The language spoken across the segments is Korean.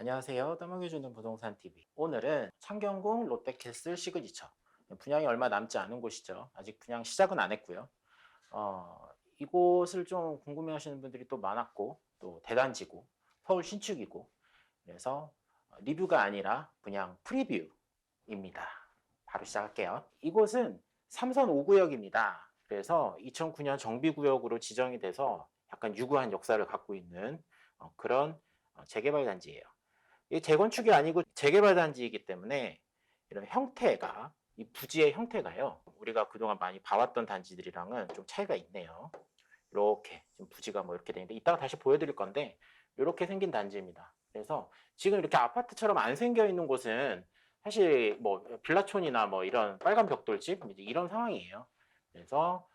안녕하세요. 떠먹여주는 부동산 TV. 오늘은 창경궁 롯데캐슬 시그니처. 분양이 얼마 남지 않은 곳이죠. 아직 분양 시작은 안 했고요. 이곳을 좀 궁금해하시는 분들이 또 많았고, 또 대단지고, 서울 신축이고, 그래서 리뷰가 아니라 그냥 프리뷰입니다. 바로 시작할게요. 이곳은 삼선 5구역입니다. 그래서 2009년 정비구역으로 지정이 돼서 약간 유구한 역사를 갖고 있는 그런 재개발 단지예요. 이 재건축이 아니고 재개발 단지이기 때문에 이런 형태가, 이 부지의 형태가요, 우리가 그동안 많이 봐왔던 단지들이랑은 좀 차이가 있네요. 이렇게 지금 부지가 뭐 이렇게 되는데 이따가 다시 보여드릴 건데 이렇게 생긴 단지입니다. 그래서 지금 이렇게 아파트처럼 안 생겨 있는 곳은 사실 뭐 빌라촌이나 뭐 이런 빨간 벽돌집 이제 이런 상황이에요. 그래서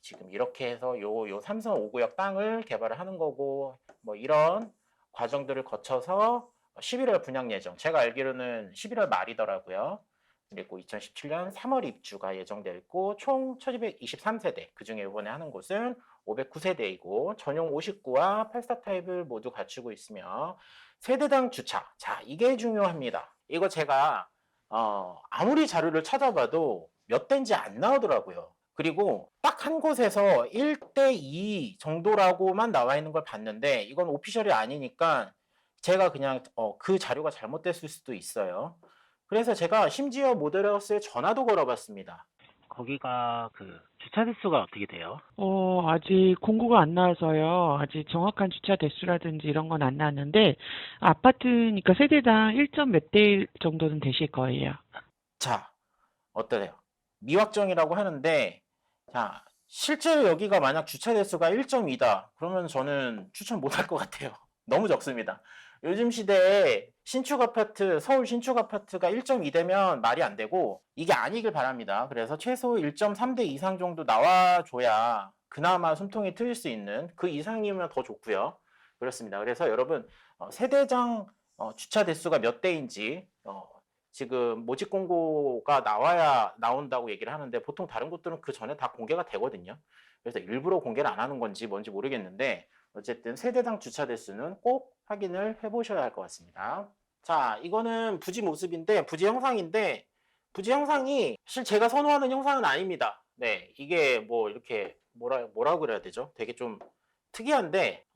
지금 이렇게 해서 요 삼성 5구역 땅을 개발을 하는 거고, 뭐 이런 과정들을 거쳐서 11월 분양 예정. 제가 알기로는 11월 말이더라고요. 그리고 2017년 3월 입주가 예정되어 있고 총 1223세대, 그중에 이번에 하는 곳은 509세대이고 전용 59와 84 타입을 모두 갖추고 있으며 세대당 주차. 자, 이게 중요합니다. 이거 제가 아무리 자료를 찾아봐도 몇 대인지 안 나오더라고요. 그리고 딱 한 곳에서 1대2 정도라고만 나와 있는 걸 봤는데 이건 오피셜이 아니니까 제가 그냥 그 자료가 잘못됐을 수도 있어요. 그래서 제가 심지어 모델하우스에 전화도 걸어봤습니다. 거기가 그 주차 대수가 어떻게 돼요? 아직 공고가 안 나와서요. 아직 정확한 주차 대수라든지 이런 건 안 나왔는데, 아파트니까 세대당 1점 몇 대 정도는 되실 거예요. 자, 어떠세요? 미확정이라고 하는데, 자, 실제로 여기가 만약 주차 대수가 1.2다. 그러면 저는 추천 못 할 것 같아요. 너무 적습니다. 요즘 시대에 신축 아파트, 서울 신축 아파트가 1.2대면 말이 안 되고, 이게 아니길 바랍니다. 그래서 최소 1.3대 이상 정도 나와줘야 그나마 숨통이 트일 수 있는, 그 이상이면 더 좋고요. 그렇습니다. 그래서 여러분, 세대당 주차 대수가 몇 대인지, 지금 모집 공고가 나와야 나온다고 얘기를 하는데 보통 다른 곳들은 그 전에 다 공개가 되거든요. 그래서 일부러 공개를 안 하는 건지 뭔지 모르겠는데 어쨌든 세대당 주차 대수는 꼭 확인을 해보셔야 할 것 같습니다. 자, 이거는 부지 모습인데 부지 형상인데 부지 형상이 사실 제가 선호하는 형상은 아닙니다. 네, 이게 뭐 이렇게 뭐라 그래야 되죠? 되게 좀 특이한데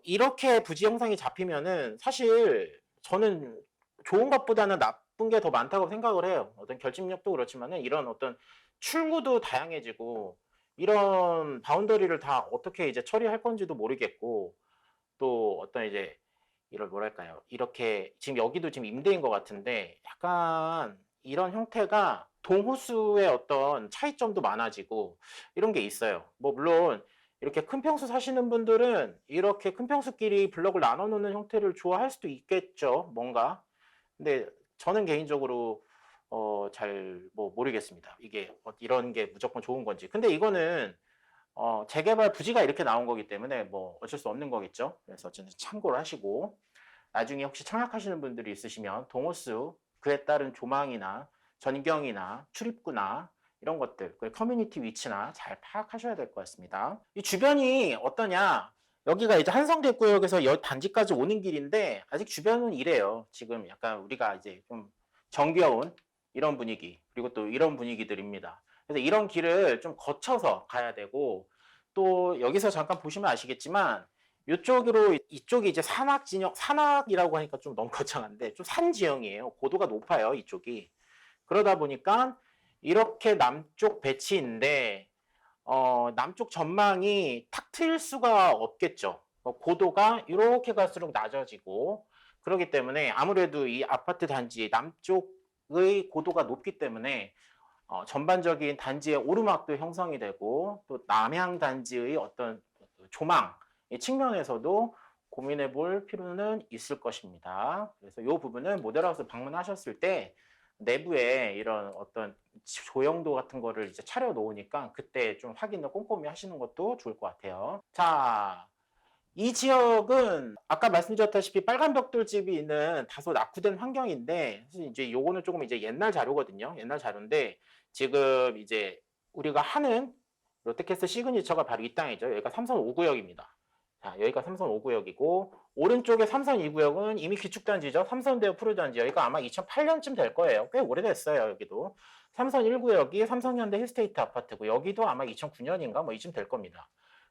이렇게 부지 형상이 잡히면은 사실 저는 좋은 것보다는 나쁜 게 더 많다고 생각을 해요. 어떤 결집력도 그렇지만은 이런 어떤 출구도 다양해지고 이런 바운더리를 다 어떻게 이제 처리할 건지도 모르겠고 또 어떤 이제 이런 뭐랄까요? 이렇게 지금 여기도 지금 임대인 것 같은데 약간 이런 형태가 동호수의 어떤 차이점도 많아지고 이런 게 있어요. 뭐 물론 이렇게 큰 평수 사시는 분들은 이렇게 큰 평수끼리 블럭을 나눠 놓는 형태를 좋아할 수도 있겠죠. 뭔가. 근데 저는 개인적으로 잘 뭐 모르겠습니다. 이게 이런 게 무조건 좋은 건지. 근데 이거는 재개발 부지가 이렇게 나온 거기 때문에 뭐 어쩔 수 없는 거겠죠. 그래서 어쨌든 참고를 하시고 나중에 혹시 청약하시는 분들이 있으시면 동호수, 그에 따른 조망이나 전경이나 출입구나 이런 것들, 그리고 커뮤니티 위치나 잘 파악하셔야 될 것 같습니다. 이 주변이 어떠냐? 여기가 이제 한성대구역에서 단지까지 오는 길인데 아직 주변은 이래요. 지금 약간 우리가 이제 좀 정겨운 이런 분위기, 그리고 또 이런 분위기들입니다. 그래서 이런 길을 좀 거쳐서 가야 되고 또 여기서 잠깐 보시면 아시겠지만 이쪽으로 이쪽이 이제 산악 진영, 산악이라고 하니까 좀 너무 거창한데 좀 산 지형이에요. 고도가 높아요, 이쪽이. 그러다 보니까 이렇게 남쪽 배치인데 남쪽 전망이 탁 트일 수가 없겠죠. 고도가 이렇게 갈수록 낮아지고 그렇기 때문에 아무래도 이 아파트 단지 남쪽의 고도가 높기 때문에 전반적인 단지의 오르막도 형성이 되고 또 남향 단지의 어떤 조망 측면에서도 고민해 볼 필요는 있을 것입니다. 그래서 이 부분은 모델하우스 방문하셨을 때 내부에 이런 어떤 조형도 같은 거를 이제 차려 놓으니까 그때 좀 확인을 꼼꼼히 하시는 것도 좋을 것 같아요. 자, 이 지역은 아까 말씀드렸다시피 빨간 벽돌집이 있는 다소 낙후된 환경인데 사실 이제 요거는 조금 이제 옛날 자료거든요. 옛날 자료인데 지금 이제 우리가 하는 롯데캐슬 시그니처가 바로 이 땅이죠. 여기가 삼선 5구역입니다. 자, 여기가 삼선 5구역이고 오른쪽에 삼선 2구역은 이미 기축단지죠. 삼선대역 프로단지. 여기가 아마 2008년쯤 될 거예요. 꽤 오래됐어요. 여기도. 삼선 1구역이 삼성현대 힐스테이트 아파트고 여기도 아마 2009년인가 뭐 이쯤 될 겁니다.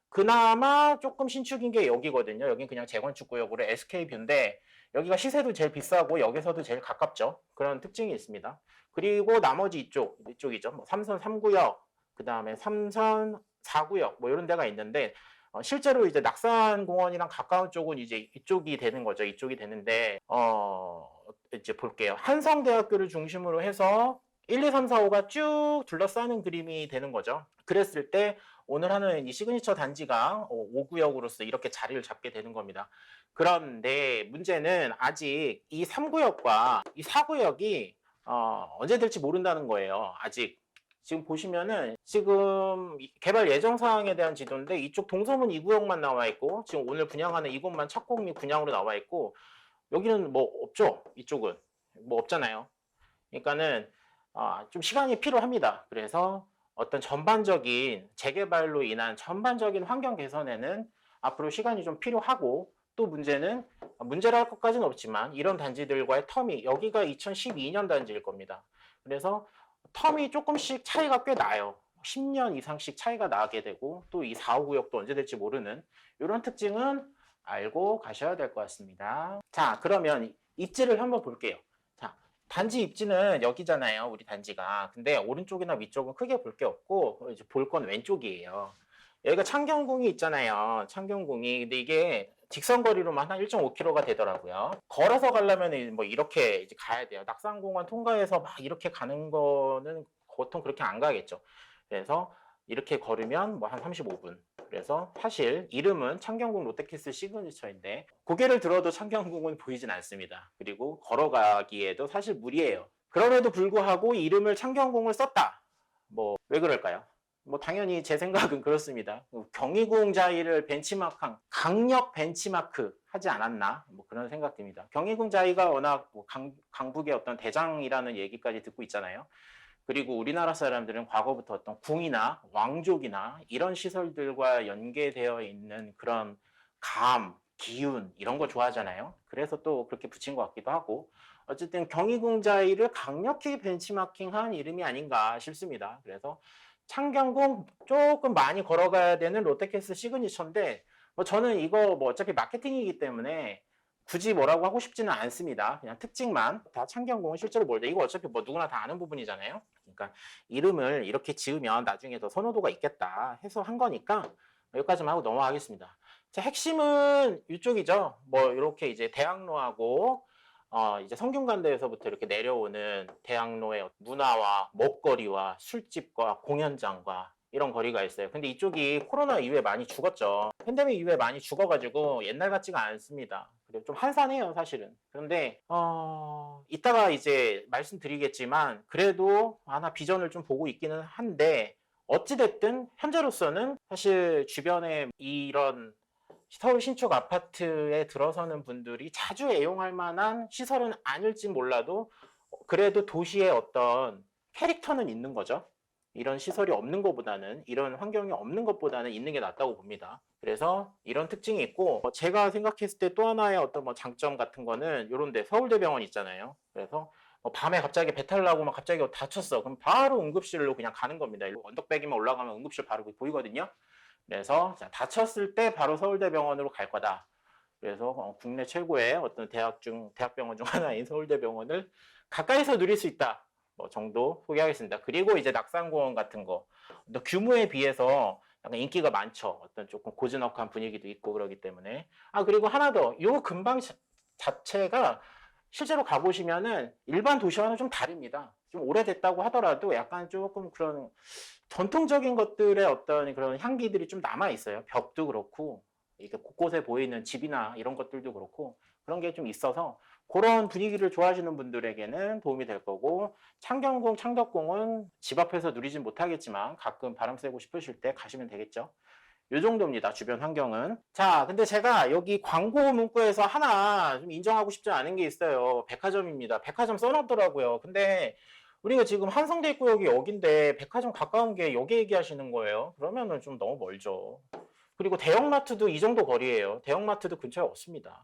그나마 조금 신축인 게 여기거든요. 여긴 그냥 재건축 구역으로 SK뷰인데 여기가 시세도 제일 비싸고 여기서도 제일 가깝죠. 그런 특징이 있습니다. 그리고 나머지 이쪽이죠. 뭐 삼선 3구역, 그 다음에 삼선 4구역 뭐 이런 데가 있는데 실제로 이제 낙산공원이랑 가까운 쪽은 이제 이쪽이 되는 거죠. 이쪽이 되는데 이제 볼게요. 한성대학교를 중심으로 해서 1, 2, 3, 4, 5가 쭉 둘러싸는 그림이 되는 거죠. 그랬을 때 오늘 하는 이 시그니처 단지가 5구역으로서 이렇게 자리를 잡게 되는 겁니다. 그런데 문제는 아직 이 3구역과 이 4구역이 언제 될지 모른다는 거예요. 아직. 지금 보시면은 지금 개발 예정 사항에 대한 지도인데 이쪽 동서문 2구역만 나와 있고 지금 오늘 분양하는 이곳만 착공 및 분양으로 나와 있고 여기는 뭐 없죠. 이쪽은 뭐 없잖아요. 그러니까는 좀 시간이 필요합니다. 그래서 어떤 전반적인 재개발로 인한 전반적인 환경 개선에는 앞으로 시간이 좀 필요하고 또 문제는 문제라 할 것까지는 없지만 이런 단지들과의 텀이 여기가 2012년 단지일 겁니다. 그래서 텀이 조금씩 차이가 꽤 나요. 10년 이상씩 차이가 나게 되고 또 이 4, 5구역도 언제 될지 모르는 이런 특징은 알고 가셔야 될 것 같습니다. 자, 그러면 입지를 한번 볼게요. 자, 단지 입지는 여기잖아요. 우리 단지가. 근데 오른쪽이나 위쪽은 크게 볼 게 없고 이제 볼 건 왼쪽이에요. 여기가 창경궁이 있잖아요. 창경궁이. 근데 이게 직선거리로만 한 1.5km가 되더라고요. 걸어서 가려면 뭐 이렇게 이제 가야 돼요. 낙산공원 통과해서 막 이렇게 가는 거는 보통 그렇게 안 가겠죠. 그래서 이렇게 걸으면 뭐 한 35분. 그래서 사실 이름은 창경궁 롯데키스 시그니처인데 고개를 들어도 창경궁은 보이진 않습니다. 그리고 걸어가기에도 사실 무리예요. 그럼에도 불구하고 이름을 창경궁을 썼다. 뭐 왜 그럴까요? 뭐 당연히 제 생각은 그렇습니다. 경희궁 자이를 벤치마크한 강력 벤치마크 하지 않았나 뭐 그런 생각 듭니다. 경희궁 자이가 워낙 뭐 강북의 어떤 대장이라는 얘기까지 듣고 있잖아요. 그리고 우리나라 사람들은 과거부터 어떤 궁이나 왕족이나 이런 시설들과 연계되어 있는 그런 감, 기운 이런 거 좋아하잖아요. 그래서 또 그렇게 붙인 것 같기도 하고 어쨌든 경희궁 자이를 강력히 벤치마킹한 이름이 아닌가 싶습니다. 그래서 창경궁 조금 많이 걸어가야 되는 롯데캐슬 시그니처인데 뭐 저는 이거 뭐 어차피 마케팅이기 때문에 굳이 뭐라고 하고 싶지는 않습니다. 그냥 특징만. 다 창경궁은 실제로 뭘때 이거 어차피 뭐 누구나 다 아는 부분이잖아요. 그러니까 이름을 이렇게 지으면 나중에 더 선호도가 있겠다 해서 한 거니까 여기까지만 하고 넘어가겠습니다. 자, 핵심은 이쪽이죠. 뭐 이렇게 이제 대학로하고 이제 성균관대에서부터 이렇게 내려오는 대학로의 문화와 먹거리와 술집과 공연장과 이런 거리가 있어요. 근데 이쪽이 코로나 이후에 많이 죽었죠. 팬데믹 이후에 많이 죽어가지고 옛날 같지가 않습니다. 그리고 좀 한산해요, 사실은. 그런데 이따가 이제 말씀드리겠지만 그래도 하나 비전을 좀 보고 있기는 한데 어찌됐든 현재로서는 사실 주변에 이런 서울 신축 아파트에 들어서는 분들이 자주 애용할 만한 시설은 아닐지 몰라도 그래도 도시의 어떤 캐릭터는 있는 거죠. 이런 시설이 없는 것보다는 이런 환경이 없는 것보다는 있는 게 낫다고 봅니다. 그래서 이런 특징이 있고 제가 생각했을 때 또 하나의 어떤 뭐 장점 같은 거는 이런데 서울대병원 있잖아요. 그래서 밤에 갑자기 배탈 나고 막 갑자기 다쳤어. 그럼 바로 응급실로 그냥 가는 겁니다. 언덕배기만 올라가면 응급실 바로 보이거든요. 그래서 다쳤을 때 바로 서울대병원으로 갈 거다. 그래서 국내 최고의 어떤 대학병원 중 하나인 서울대병원을 가까이서 누릴 수 있다. 뭐 정도 소개하겠습니다. 그리고 이제 낙산공원 같은 거 규모에 비해서 약간 인기가 많죠. 어떤 조금 고즈넉한 분위기도 있고 그러기 때문에 그리고 하나 더, 요 근방 자체가 실제로 가보시면은 일반 도시와는 좀 다릅니다. 좀 오래됐다고 하더라도 약간 조금 그런 전통적인 것들의 어떤 그런 향기들이 좀 남아 있어요. 벽도 그렇고 이렇게 곳곳에 보이는 집이나 이런 것들도 그렇고 그런 게 좀 있어서 그런 분위기를 좋아하시는 분들에게는 도움이 될 거고 창경궁, 창덕궁은 집 앞에서 누리진 못하겠지만 가끔 바람 쐬고 싶으실 때 가시면 되겠죠. 요 정도입니다. 주변 환경은. 자, 근데 제가 여기 광고 문구에서 하나 좀 인정하고 싶지 않은 게 있어요. 백화점입니다. 백화점 써놨더라고요. 근데 우리가 지금 한성대입구역이 여긴데 백화점 가까운 게 여기 얘기하시는 거예요. 그러면은 좀 너무 멀죠. 그리고 대형마트도 이 정도 거리예요. 대형마트도 근처에 없습니다.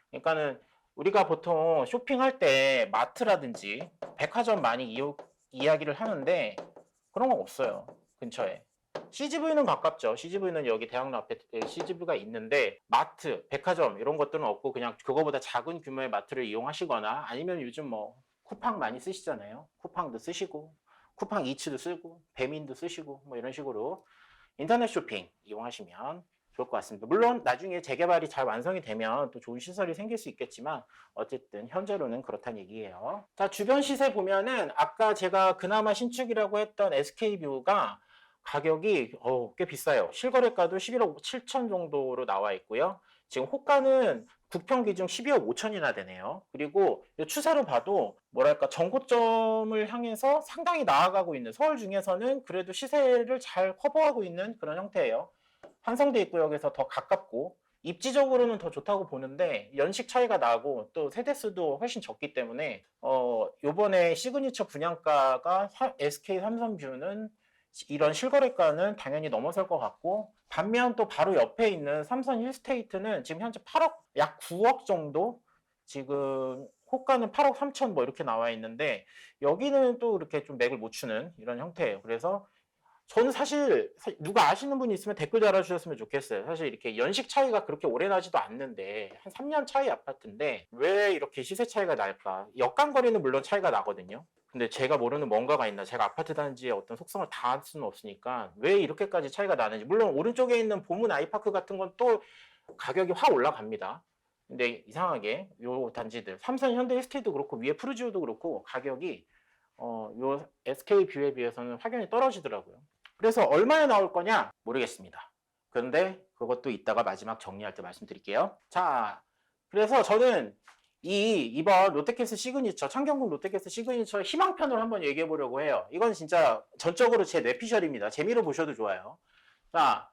그러니까는 우리가 보통 쇼핑할 때 마트라든지 백화점 많이 이야기를 하는데 그런 건 없어요. 근처에. CGV는 가깝죠. CGV는 여기 대학로 앞에 CGV가 있는데 마트, 백화점 이런 것들은 없고 그냥 그거보다 작은 규모의 마트를 이용하시거나 아니면 요즘 뭐 쿠팡 많이 쓰시잖아요. 쿠팡도 쓰시고 쿠팡 이츠도 쓰고 배민도 쓰시고 뭐 이런 식으로 인터넷 쇼핑 이용하시면 좋을 것 같습니다. 물론 나중에 재개발이 잘 완성이 되면 또 좋은 시설이 생길 수 있겠지만 어쨌든 현재로는 그렇다는 얘기예요. 자, 주변 시세 보면은 아까 제가 그나마 신축이라고 했던 SK뷰가 가격이 꽤 비싸요. 실거래가도 11억 7천 정도로 나와 있고요. 지금 호가는 국평 기준 12억 5천이나 되네요. 그리고 추세로 봐도 뭐랄까 전고점을 향해서 상당히 나아가고 있는 서울 중에서는 그래도 시세를 잘 커버하고 있는 그런 형태예요. 한성대 입구역에서 더 가깝고 입지적으로는 더 좋다고 보는데 연식 차이가 나고 또 세대수도 훨씬 적기 때문에 요번에 시그니처 분양가가 SK 삼성뷰는 이런 실거래가는 당연히 넘어설 것 같고 반면 또 바로 옆에 있는 삼성 힐스테이트는 지금 현재 8억 약 9억 정도 지금 호가는 8억 3천 뭐 이렇게 나와 있는데 여기는 또 이렇게 좀 맥을 못 추는 이런 형태예요. 그래서 저는 사실 누가 아시는 분이 있으면 댓글 달아주셨으면 좋겠어요. 사실 이렇게 연식 차이가 그렇게 오래 나지도 않는데 한 3년 차이 아파트인데 왜 이렇게 시세 차이가 날까? 역간거리는 물론 차이가 나거든요. 근데 제가 모르는 뭔가가 있나? 제가 아파트 단지의 어떤 속성을 다 알 수는 없으니까 왜 이렇게까지 차이가 나는지. 물론 오른쪽에 있는 보문 아이파크 같은 건 또 가격이 확 올라갑니다. 근데 이상하게 요 단지들 삼성 현대 힐스테이트도 그렇고 위에 푸르지오도 그렇고 가격이 요 SK뷰에 비해서는 확연히 떨어지더라고요. 그래서 얼마에 나올 거냐 모르겠습니다. 그런데 그것도 이따가 마지막 정리할 때 말씀드릴게요. 자, 그래서 저는 이번 롯데캐슬 시그니처, 창경궁 롯데캐슬 시그니처의 희망편을 한번 얘기해 보려고 해요. 이건 진짜 전적으로 제 뇌피셜입니다. 재미로 보셔도 좋아요. 자,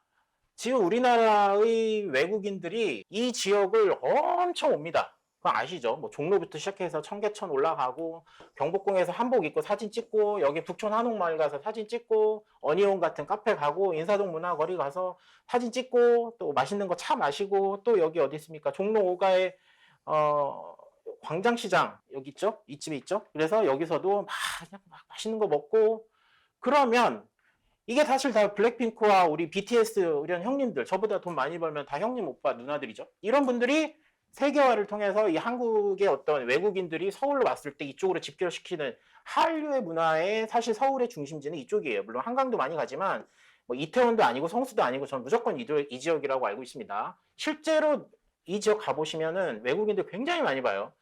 지금 우리나라의 외국인들이 이 지역을 엄청 옵니다. 그거 아시죠? 뭐 종로부터 시작해서 청계천 올라가고 경복궁에서 한복 입고 사진 찍고 여기 북촌 한옥마을 가서 사진 찍고 어니온 같은 카페 가고 인사동 문화거리 가서 사진 찍고 또 맛있는 거 차 마시고 또 여기 어디 있습니까? 종로 5가에 광장시장 여기 있죠? 이쯤에 있죠? 그래서 여기서도 그냥 막 맛있는 거 먹고 그러면 이게 사실 다 블랙핑크와 우리 BTS 이런 형님들 저보다 돈 많이 벌면 다 형님 오빠 누나들이죠. 이런 분들이 세계화를 통해서 이 한국의 어떤 외국인들이 서울로 왔을 때 이쪽으로 집결시키는 한류의 문화의 사실 서울의 중심지는 이쪽이에요. 물론 한강도 많이 가지만 뭐 이태원도 아니고 성수도 아니고 저는 무조건 이 지역이라고 알고 있습니다. 실제로 이 지역 가보시면은 외국인들 굉장히 많이 봐요.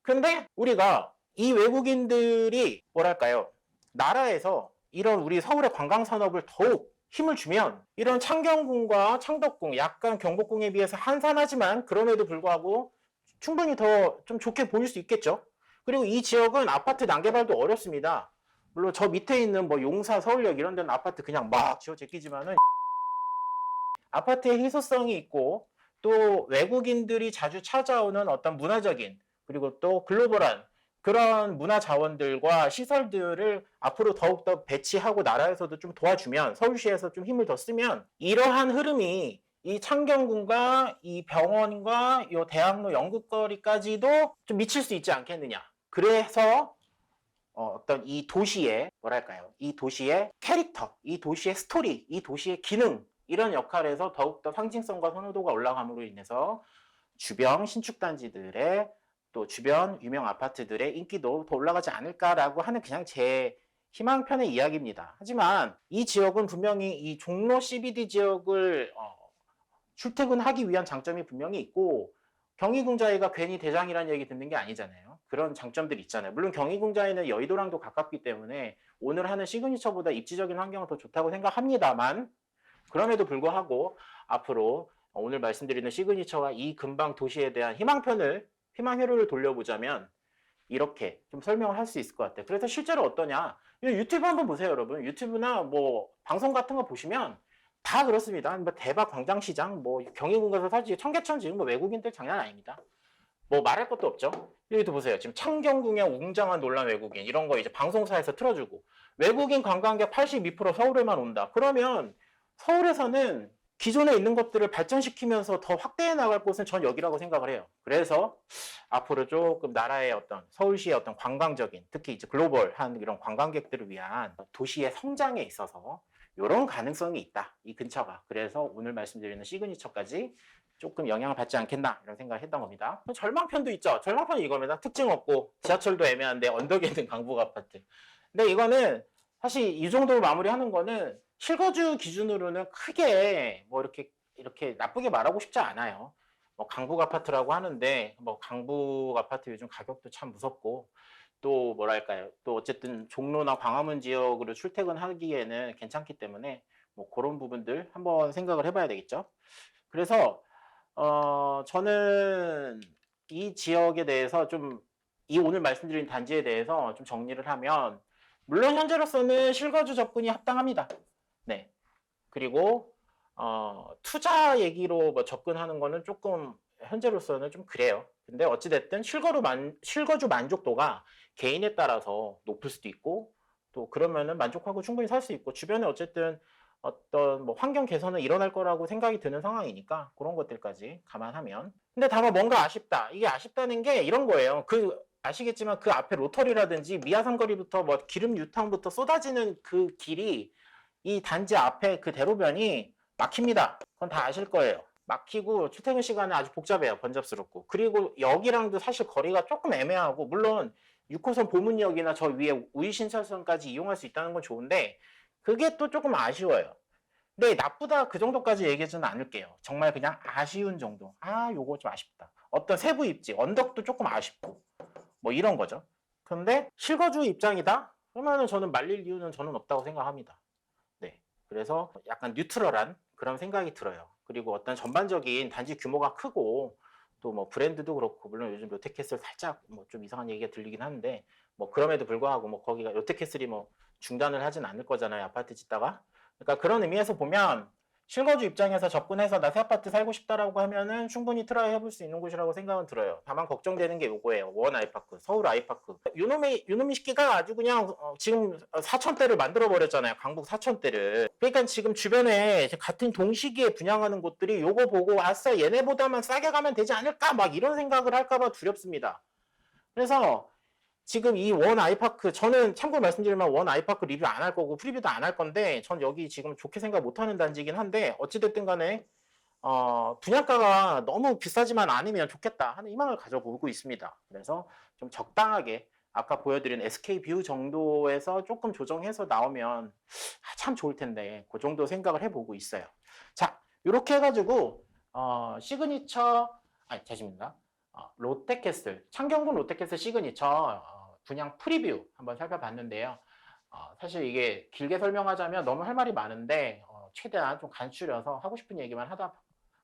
근데 우리가 이 외국인들이 뭐랄까요? 나라에서 이런 우리 서울의 관광산업을 더욱 힘을 주면 이런 창경궁과 창덕궁, 약간 경복궁에 비해서 한산하지만 그럼에도 불구하고 충분히 더 좀 좋게 보일 수 있겠죠. 그리고 이 지역은 아파트 난개발도 어렵습니다. 물론 저 밑에 있는 뭐 용사, 서울역 이런 데는 아파트 그냥 막 지어 제끼지만은 아파트의 희소성이 있고 또 외국인들이 자주 찾아오는 어떤 문화적인 그리고 또 글로벌한 그런 문화 자원들과 시설들을 앞으로 더욱더 배치하고 나라에서도 좀 도와주면 서울시에서 좀 힘을 더 쓰면 이러한 흐름이 이 창경궁과 이 병원과 이 대학로 연극거리까지도 좀 미칠 수 있지 않겠느냐. 그래서 어떤 이 도시의 뭐랄까요? 이 도시의 캐릭터, 이 도시의 스토리, 이 도시의 기능 이런 역할에서 더욱더 상징성과 선호도가 올라감으로 인해서 주변 신축단지들의 또 주변 유명 아파트들의 인기도 더 올라가지 않을까라고 하는 그냥 제 희망편의 이야기입니다. 하지만 이 지역은 분명히 이 종로 CBD 지역을 출퇴근하기 위한 장점이 분명히 있고 경희궁자이가 괜히 대장이라는 얘기 듣는 게 아니잖아요. 그런 장점들이 있잖아요. 물론 경희궁자이는 여의도랑도 가깝기 때문에 오늘 하는 시그니처보다 입지적인 환경은 더 좋다고 생각합니다만 그럼에도 불구하고 앞으로 오늘 말씀드리는 시그니처와 이 근방 도시에 대한 희망회로를 돌려보자면 이렇게 좀 설명을 할 수 있을 것 같아요. 그래서 실제로 어떠냐? 유튜브 한번 보세요, 여러분. 유튜브나 뭐 방송 같은 거 보시면 다 그렇습니다. 뭐 대박 광장시장, 뭐 경희궁 가서 사지 청계천 지금 뭐 외국인들 장난 아닙니다. 뭐 말할 것도 없죠. 여기도 보세요. 지금 창경궁에 웅장한 논란 외국인 이런 거 이제 방송사에서 틀어주고 외국인 관광객 82% 서울에만 온다. 그러면 서울에서는 기존에 있는 것들을 발전시키면서 더 확대해 나갈 곳은 전 여기라고 생각을 해요. 그래서 앞으로 조금 나라의 어떤 서울시의 어떤 관광적인, 특히 이제 글로벌한 이런 관광객들을 위한 도시의 성장에 있어서 이런 가능성이 있다. 이 근처가. 그래서 오늘 말씀드리는 시그니처까지 조금 영향을 받지 않겠나 이런 생각을 했던 겁니다. 절망편도 있죠. 절망편이 이겁니다. 특징 없고 지하철도 애매한데 언덕에 있는 강북 아파트. 근데 이거는 사실 이 정도로 마무리하는 거는 실거주 기준으로는 크게 뭐 이렇게 나쁘게 말하고 싶지 않아요. 뭐 강북 아파트라고 하는데 뭐 강북 아파트 요즘 가격도 참 무섭고 또 뭐랄까요? 또 어쨌든 종로나 광화문 지역으로 출퇴근하기에는 괜찮기 때문에 뭐 그런 부분들 한번 생각을 해봐야 되겠죠. 그래서 저는 이 지역에 대해서 좀 이 오늘 말씀드린 단지에 대해서 좀 정리를 하면 물론 현재로서는 실거주 접근이 합당합니다. 네. 그리고 투자 얘기로 뭐 접근하는 거는 조금 현재로서는 좀 그래요. 근데 어찌됐든 실거주 만족도가 개인에 따라서 높을 수도 있고 또 그러면은 만족하고 충분히 살 수 있고 주변에 어쨌든 어떤 뭐 환경 개선은 일어날 거라고 생각이 드는 상황이니까 그런 것들까지 감안하면 근데 다만 뭔가 아쉽다. 이게 아쉽다는 게 이런 거예요. 아시겠지만 그 앞에 로터리라든지 미아삼거리부터 뭐 기름 유탕부터 쏟아지는 그 길이 이 단지 앞에 그 대로변이 막힙니다. 그건 다 아실 거예요. 막히고 출퇴근 시간은 아주 복잡해요. 번잡스럽고. 그리고 여기랑도 사실 거리가 조금 애매하고 물론 6호선 보문역이나 저 위에 우이신철선까지 이용할 수 있다는 건 좋은데 그게 또 조금 아쉬워요. 근데 나쁘다 그 정도까지 얘기하지는 않을게요. 정말 그냥 아쉬운 정도. 요거 좀 아쉽다. 어떤 세부 입지, 언덕도 조금 아쉽고 뭐 이런 거죠. 그런데 실거주 입장이다? 그러면은 저는 말릴 이유는 저는 없다고 생각합니다. 네. 그래서 약간 뉴트럴한 그런 생각이 들어요. 그리고 어떤 전반적인 단지 규모가 크고 또 뭐 브랜드도 그렇고 물론 요즘 롯데캐슬 살짝 뭐 좀 이상한 얘기가 들리긴 하는데 뭐 그럼에도 불구하고 뭐 거기가 롯데캐슬이 뭐 중단을 하진 않을 거잖아요. 아파트 짓다가. 그러니까 그런 의미에서 보면 실거주 입장에서 접근해서 나 새 아파트 살고 싶다라고 하면은 충분히 트라이 해볼 수 있는 곳이라고 생각은 들어요. 다만 걱정되는 게 요거예요. 원 아이파크, 서울 아이파크. 요놈의 시기가 아주 그냥 지금 4천대를 만들어 버렸잖아요. 강북 4천대를. 그러니까 지금 주변에 같은 동시기에 분양하는 곳들이 요거 보고 아싸 얘네보다만 싸게 가면 되지 않을까 막 이런 생각을 할까봐 두렵습니다. 그래서 지금 이 원 아이파크 저는 참고로 말씀드리면 원 아이파크 리뷰 안 할 거고 프리뷰도 안 할 건데 전 여기 지금 좋게 생각 못하는 단지이긴 한데 어찌됐든 간에 분양가가 너무 비싸지만 않으면 좋겠다 하는 희망을 가져보고 있습니다. 그래서 좀 적당하게 아까 보여드린 SK뷰 정도에서 조금 조정해서 나오면 참 좋을 텐데 그 정도 생각을 해보고 있어요. 자 이렇게 해가지고 시그니처 다시입니다. 롯데캐슬 창경군 롯데캐슬 시그니처 분양 프리뷰 한번 살펴봤는데요. 사실 이게 길게 설명하자면 너무 할 말이 많은데 최대한 좀 간추려서 하고 싶은 얘기만 하다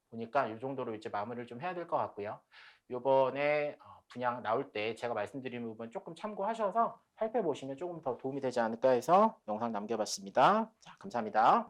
보니까 이 정도로 이제 마무리를 좀 해야 될 것 같고요. 이번에 분양 나올 때 제가 말씀드린 부분 조금 참고하셔서 살펴보시면 조금 더 도움이 되지 않을까 해서 영상 남겨봤습니다. 자, 감사합니다.